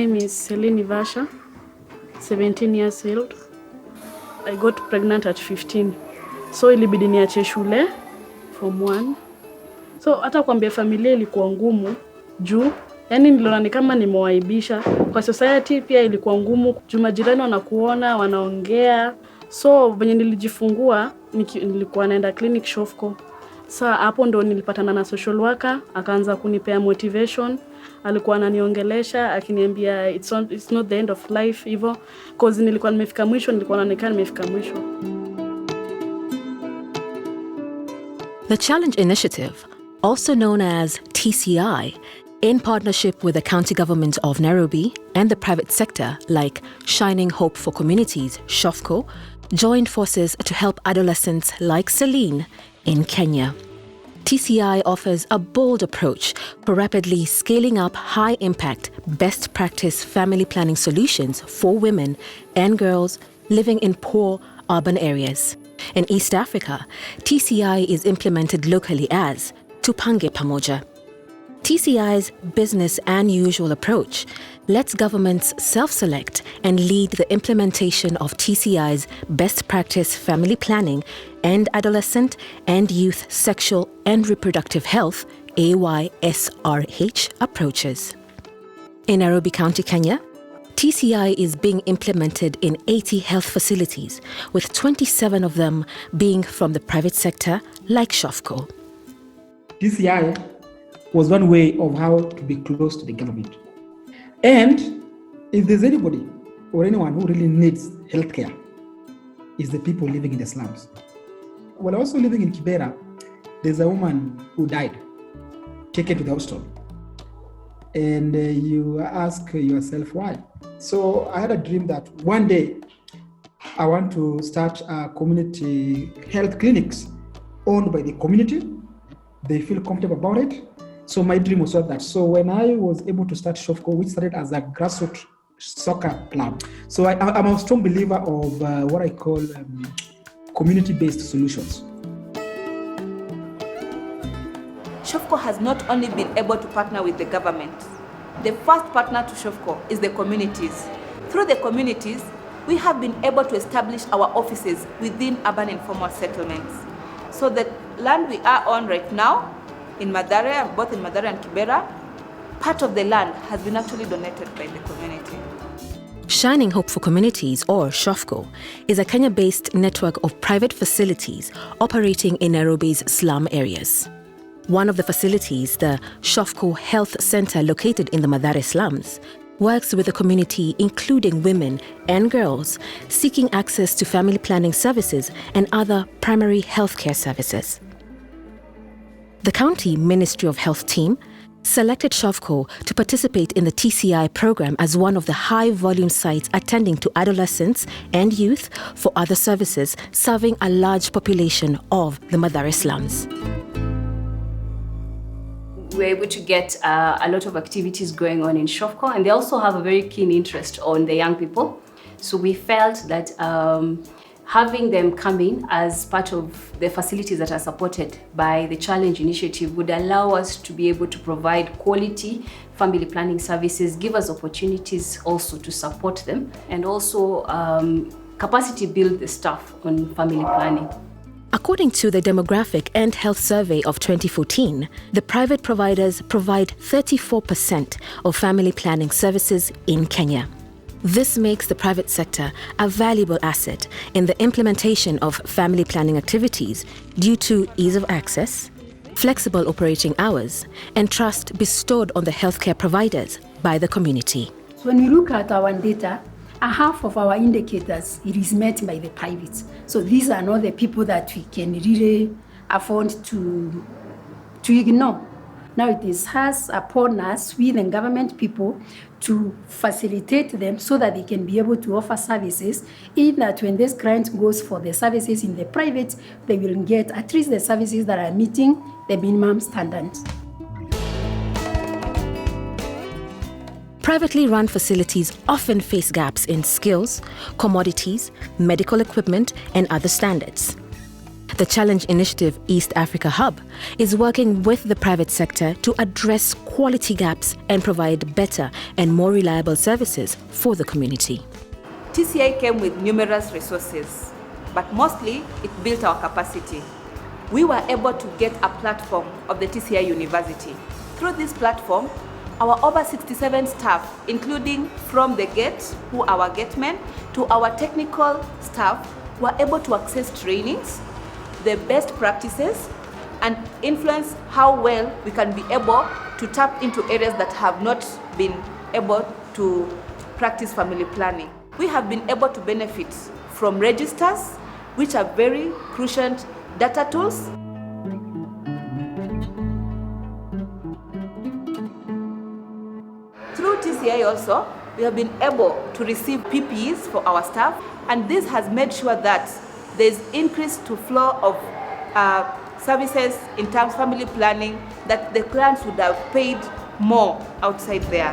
name is Celine Ivasha, 17 years old. I got pregnant at 15. So ilibidi niache shule form 1. So hata kuambia familia ilikuwa ngumu juu yani niliona ni kama nimewaibisha. Kwa society pia ilikuwa ngumu juu majirani wanakuona, wanaongea. So venye nilijifungua nilikuwa naenda clinic SHOFCO. Sasa hapo ndo nilipatana na social worker, akaanza kunipea motivation. Alikuwa ananiongelesha akiniambia it's not the end of life hivyo cause nilikuwa nimefika mwisho, nilikuwa naonekana nimefika mwisho. The Challenge Initiative, also known as TCI, in partnership with the County Government of Nairobi and the private sector like Shining Hope for Communities, SHOFCO, joined forces to help adolescents like Celine in Kenya. TCI offers a bold approach for rapidly scaling up high-impact, best-practice family planning solutions for women and girls living in poor urban areas. In East Africa, TCI is implemented locally as Tupange Pamoja. TCI's business and usual approach lets governments self-select and lead the implementation of TCI's best practice family planning and adolescent and youth sexual and reproductive health AYSRH approaches. In Nairobi County, Kenya, TCI is being implemented in 80 health facilities, with 27 of them being from the private sector like SHOFCO. TCI was one way of how to be close to the government. And if there's anybody or anyone who really needs healthcare, is the people living in the slums. While also living in Kibera, there's a woman who died, taken to the hospital. And you ask yourself why. So I had a dream that one day I want to start community health clinics owned by the community. They feel comfortable about it. So my dream was that. So when I was able to start SHOFCO, which started as a grassroots soccer club. So I'm a strong believer of what I call community-based solutions. SHOFCO has not only been able to partner with the government. The first partner to SHOFCO is the communities. Through the communities, we have been able to establish our offices within urban informal settlements. So the land we are on right now, in Mathare, both in Mathare and Kibera, part of the land has been actually donated by the community. Shining Hope for Communities, or SHOFCO, is a Kenya-based network of private facilities operating in Nairobi's slum areas. One of the facilities, the SHOFCO Health Center located in the Mathare slums, works with the community, including women and girls seeking access to family planning services and other primary healthcare services. The County Ministry of Health team selected SHOFCO to participate in the TCI program as one of the high-volume sites attending to adolescents and youth for other services serving a large population of the Mathare slums. We're able to get a lot of activities going on in SHOFCO, and they also have a very keen interest on the young people. So we felt that having them come in as part of the facilities that are supported by the Challenge Initiative would allow us to be able to provide quality family planning services, give us opportunities also to support them, and also capacity build the staff on family planning. According to the Demographic and Health Survey of 2014, the private providers provide 34% of family planning services in Kenya. This makes the private sector a valuable asset in the implementation of family planning activities due to ease of access, flexible operating hours, and trust bestowed on the healthcare providers by the community. So when we look at our data, half of our indicators, it is met by the privates. So these are not the people that we can really afford to ignore. Now it is us upon us, we the government people, to facilitate them so that they can be able to offer services, in that when this client goes for the services in the private, they will get at least the services that are meeting the minimum standards. Privately run facilities often face gaps in skills, commodities, medical equipment, and other standards. The Challenge Initiative East Africa Hub is working with the private sector to address quality gaps and provide better and more reliable services for the community. TCI came with numerous resources, but mostly it built our capacity. We were able to get a platform of the TCI University. Through this platform, our over 67 staff, including from the gate, who are our gatemen, to our technical staff, were able to access trainings, the best practices, and influence how well we can be able to tap into areas that have not been able to practice family planning. We have been able to benefit from registers, which are very crucial data tools. Through TCI also, we have been able to receive PPEs for our staff, and this has made sure that there's increase to flow of services in terms of family planning that the clients would have paid more outside there.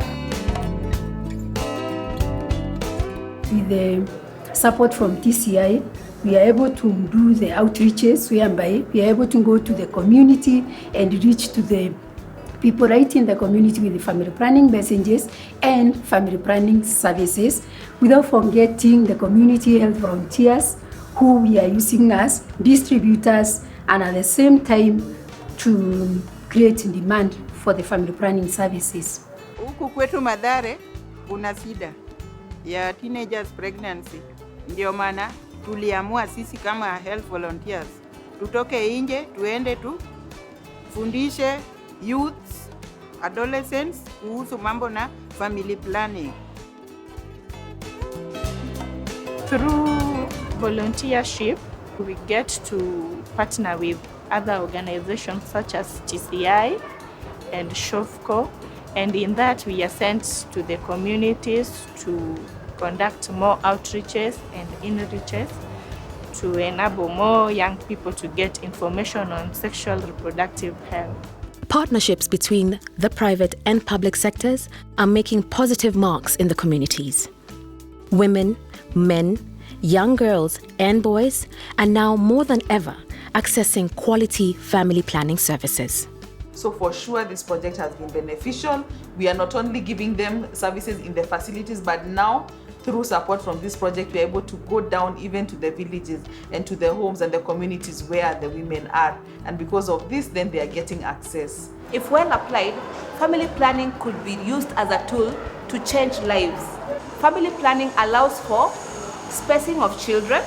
With the support from TCI, we are able to do the outreaches whereby we are able to go to the community and reach to the people right in the community with the family planning messages and family planning services, without forgetting the community health volunteers who we are using as distributors, and at the same time to create demand for the family planning services. Huku kwetu Mathare kuna shida ya teenagers pregnancy. Ndio maana tuliamua sisi kama health volunteers tutoke nje tuende tufundishe youths, adolescents kuhusu mambo na family planning. Through volunteership, we get to partner with other organizations such as TCI and SHOFCO, and in that we are sent to the communities to conduct more outreaches and inreaches to enable more young people to get information on sexual reproductive health. Partnerships between the private and public sectors are making positive marks in the communities. Women, men, young girls and boys are now more than ever accessing quality family planning services. So for sure this project has been beneficial. We are not only giving them services in the facilities, but now through support from this project, we are able to go down even to the villages and to the homes and the communities where the women are. And because of this, then they are getting access. If well applied, family planning could be used as a tool to change lives. Family planning allows for spacing of children.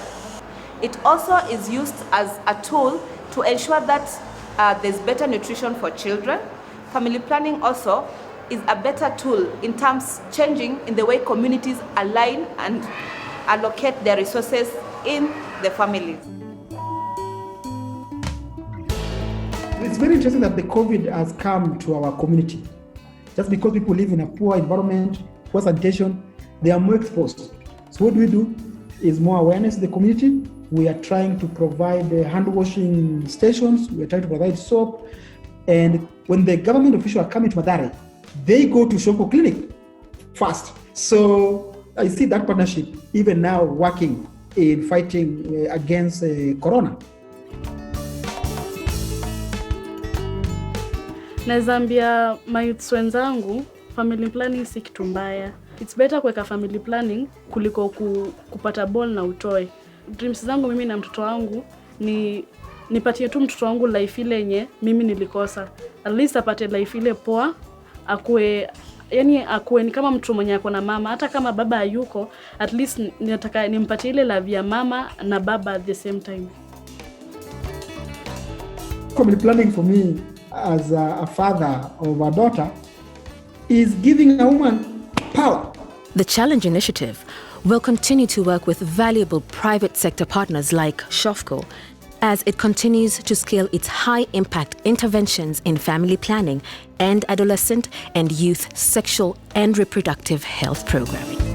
It also is used as a tool to ensure that there's better nutrition for children. Family planning also is a better tool in terms changing in the way communities align and allocate their resources in the families. It's very interesting that the COVID has come to our community. Just because people live in a poor environment, poor sanitation, they are more exposed. So what do? Is more awareness in the community. We are trying to provide hand washing stations. We are trying to provide soap. And when the government officials are coming to Mathare, they go to SHOFCO clinic first. So I see that partnership even now working in fighting against corona. Naweza ambia mayouths wenzangu, family planning si kitu mbaya. It's better kuweka family planning kuliko kupata ball na utoe. Dreams zangu mimi na mtoto wangu ni nipatie tu mtoto wangu life ile yenye mimi nilikosa. At least apate life ile poa, akue ni kama mtu mwenye ako na mama, hata kama baba hayuko, at least nataka nimpatie ile love ya mama na baba at the same time. Family planning for me as a father of a daughter is giving a woman power. The Challenge Initiative will continue to work with valuable private sector partners like SHOFCO as it continues to scale its high-impact interventions in family planning and adolescent and youth sexual and reproductive health programming.